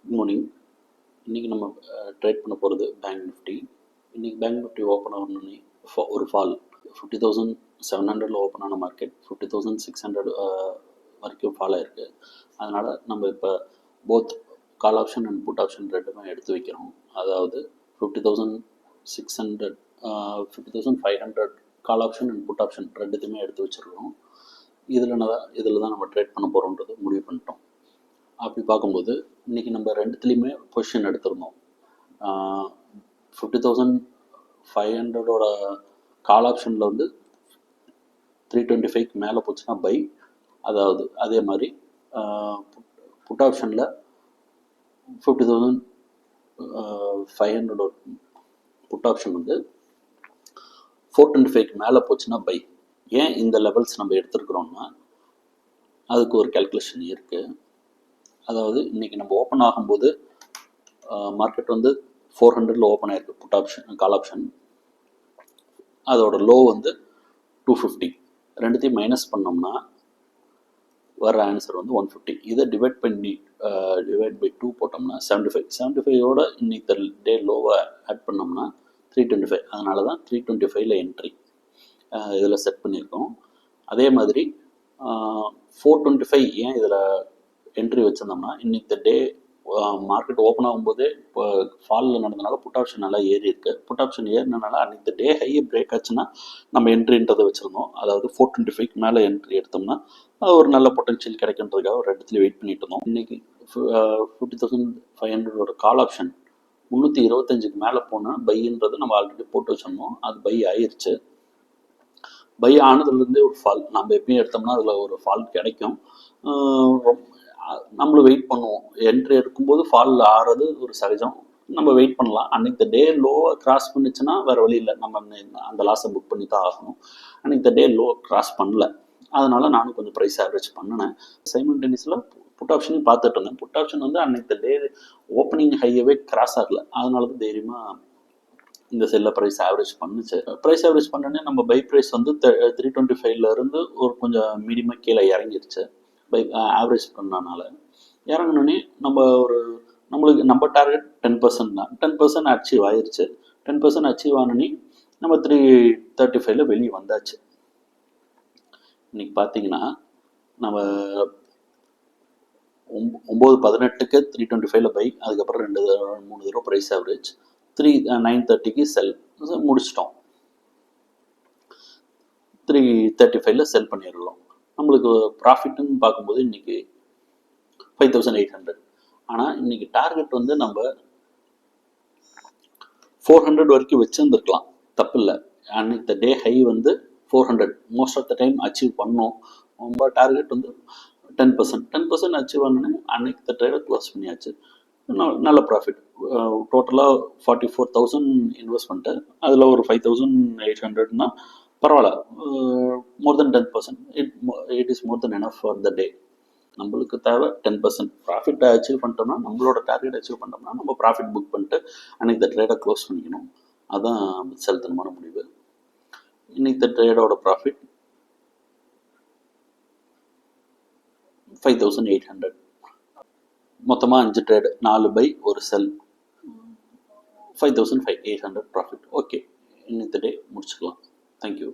Good morning. இன்றைக்கி நம்ம trade பண்ண போகிறது பேங்க் நிஃப்டி. இன்றைக்கி பேங்க் நிஃப்டி ஓப்பன் ஆகணுன்னே ஒரு ஃபால் 50,700 ஓப்பன் ஆன மார்க்கெட் 50,600 வரைக்கும் ஃபால் ஆகிருக்கு. அதனால் நம்ம இப்போ both call option and put option ரெண்டுமே எடுத்து வைக்கிறோம். அதாவது 50,600 50,500 call option and put option ரெண்டுத்தையுமே எடுத்து வச்சுருக்கோம். இதில் தான் நம்ம ட்ரேட் பண்ண போகிறோன்றது முடிவு பண்ணிட்டோம். அப்படி பார்க்கும்போது இன்றைக்கி நம்ம ரெண்டுத்துலேயுமே பொசிஷன் எடுத்திருந்தோம். 50,500 கால் ஆப்ஷனில் வந்து 325 மேலே போச்சுன்னா பை. அதாவது அதே மாதிரி புட் ஆப்ஷனில் 50,500 புட் ஆப்ஷன் வந்து 425 மேலே போச்சுன்னா பை. ஏன் இந்த லெவல்ஸ் நம்ம எடுத்துருக்குறோம்னா அதுக்கு ஒரு கேல்குலேஷன் இருக்குது. அதாவது இன்றைக்கி நம்ம ஓப்பன் ஆகும்போது மார்க்கெட் வந்து 400 ஓப்பன் ஆகிருக்கு புட் ஆப்ஷன் கால் ஆப்ஷன். அதோட லோ வந்து 250. ரெண்டுத்தையும் மைனஸ் பண்ணோம்னா வர ஆன்சர் வந்து 150. இதை டிவைட் பை 2 போட்டோம்னா 75. இன்னைக்கு டே லோவை ஆட் பண்ணோம்னா 325. அதனால தான் 325ல் என்ட்ரி இதில் செட் பண்ணியிருக்கோம். அதே மாதிரி 425 ஏன் இதில் என்ட்ரி வச்சுருந்தோம்னா இன்றைக்கி டே மார்க்கெட் ஓப்பன் ஆகும்போதே இப்போ ஃபாலில் நடந்தனால புட் ஆப்ஷன் நல்லா ஏறி இருக்குது. புட் ஆப்ஷன் ஏறினால அன்றைக்கி டே ஹையை பிரேக் ஆச்சுன்னா நம்ம என்ட்ரின்றதை வச்சுருந்தோம். அதாவது 425 மேலே என்ட்ரி எடுத்தோம்னா ஒரு நல்ல பொட்டன்ஷியல் கிடைக்குன்றதுக்காக ஒரு இடத்துல வெயிட் பண்ணிட்டு இருந்தோம். இன்றைக்கி 50,500 கால் ஆப்ஷன் 325 மேலே போனால் பைன்றது நம்ம ஆல்ரெடி போட்டு வச்சிருந்தோம். அது பை ஆயிடுச்சு. பை ஆனதுலேருந்தே ஒரு ஃபால். நம்ம எப்பயும் எடுத்தோம்னா அதில் ஒரு ஃபால் கிடைக்கும். நம்மளும் வெயிட் பண்ணுவோம். என்ட்ரி எடுக்கும்போது ஃபால் ஆகிறது ஒரு சகஜம். நம்ம வெயிட் பண்ணலாம். அன்றைக்கி டே லோவை கிராஸ் பண்ணிச்சுன்னா வேறு வழி இல்லை, நம்ம அந்த லாஸை புக் பண்ணி தான் ஆகணும். அன்றைக்கி டே லோ கிராஸ் பண்ணல. அதனால் நானும் கொஞ்சம் ப்ரைஸ் ஆவரேஜ் பண்ணினேன். சைமல்டேனியஸில் புட் ஆப்ஷனையும் பார்த்துட்டு இருந்தேன். புட் ஆப்ஷன் வந்து அன்றைக்கி டே ஓப்பனிங் ஹையவே கிராஸ் ஆகலை. அதனால தான் தைரியமாக இந்த செல்லில் ப்ரைஸ் ஆவரேஜ் பண்ணுச்சு. ப்ரைஸ் ஆவரேஜ் பண்ணோன்னே நம்ம பை ப்ரைஸ் வந்து 325 ஒரு கொஞ்சம் மீடியமாக கீழே இறங்கிருச்சு. பை ஆவரேஜ் பண்ணனால இறங்கினோடனே நம்மளுக்கு நம்ம டார்கெட் 10% தான். 10% அச்சீவ் ஆயிடுச்சு. 10% அச்சீவ் ஆனோடனே நம்ம 335 வெளியே வந்தாச்சு. இன்னைக்கு பார்த்தீங்கன்னா நம்ம 9:18க்கு 325 பை, அதுக்கப்புறம் 3 தடவை ப்ரைஸ் ஆவரேஜ், 9:30க்கு செல் முடிச்சிட்டோம். 335 செல் பண்ணிடுறோம். நம்மளுக்கு ப்ராஃபிட்னு பார்க்கும்போது இன்னைக்கு 5,800. ஆனால் இன்னைக்கு டார்கெட் வந்து நம்ம 400 வரைக்கும் வச்சுருந்துருக்கலாம், தப்பு இல்லை. அன்னைக்கு டே ஹை வந்து 400 most of the time achieve பண்ணோம். நம்ம டார்கெட் வந்து 10% அச்சீவ் ஆனோடனே அன்னைக்கு ட்ரேடை க்ளோஸ் பண்ணியாச்சு. நல்ல ப்ராஃபிட். டோட்டலாக 44,000 இன்வெஸ்ட் பண்ணிட்டேன். அதில் ஒரு 5,800னா பரவாயில்ல. More than 10%. It is more than enough for the day. நம்மளுக்கு தேவை 10% ப்ராஃபிட் அச்சீவ் பண்ணிட்டோம்னா, நம்மளோட டார்கெட் அச்சீவ் பண்ணிட்டோம்னா நம்ம ப்ராஃபிட் புக் பண்ணிட்டு அன்றைக்கி இந்த ட்ரேடை க்ளோஸ் பண்ணிக்கணும். அதுதான் செலுத்தனமான முடிவு. இன்னைக்கு இந்த ட்ரேடோட ப்ராஃபிட் 5,800. மொத்தமாக 5 trade, 4 buy 1 sell, 5,800 profit. Okay, இன்னைக்கு டே முடிச்சுக்கலாம். தேங்க்யூ.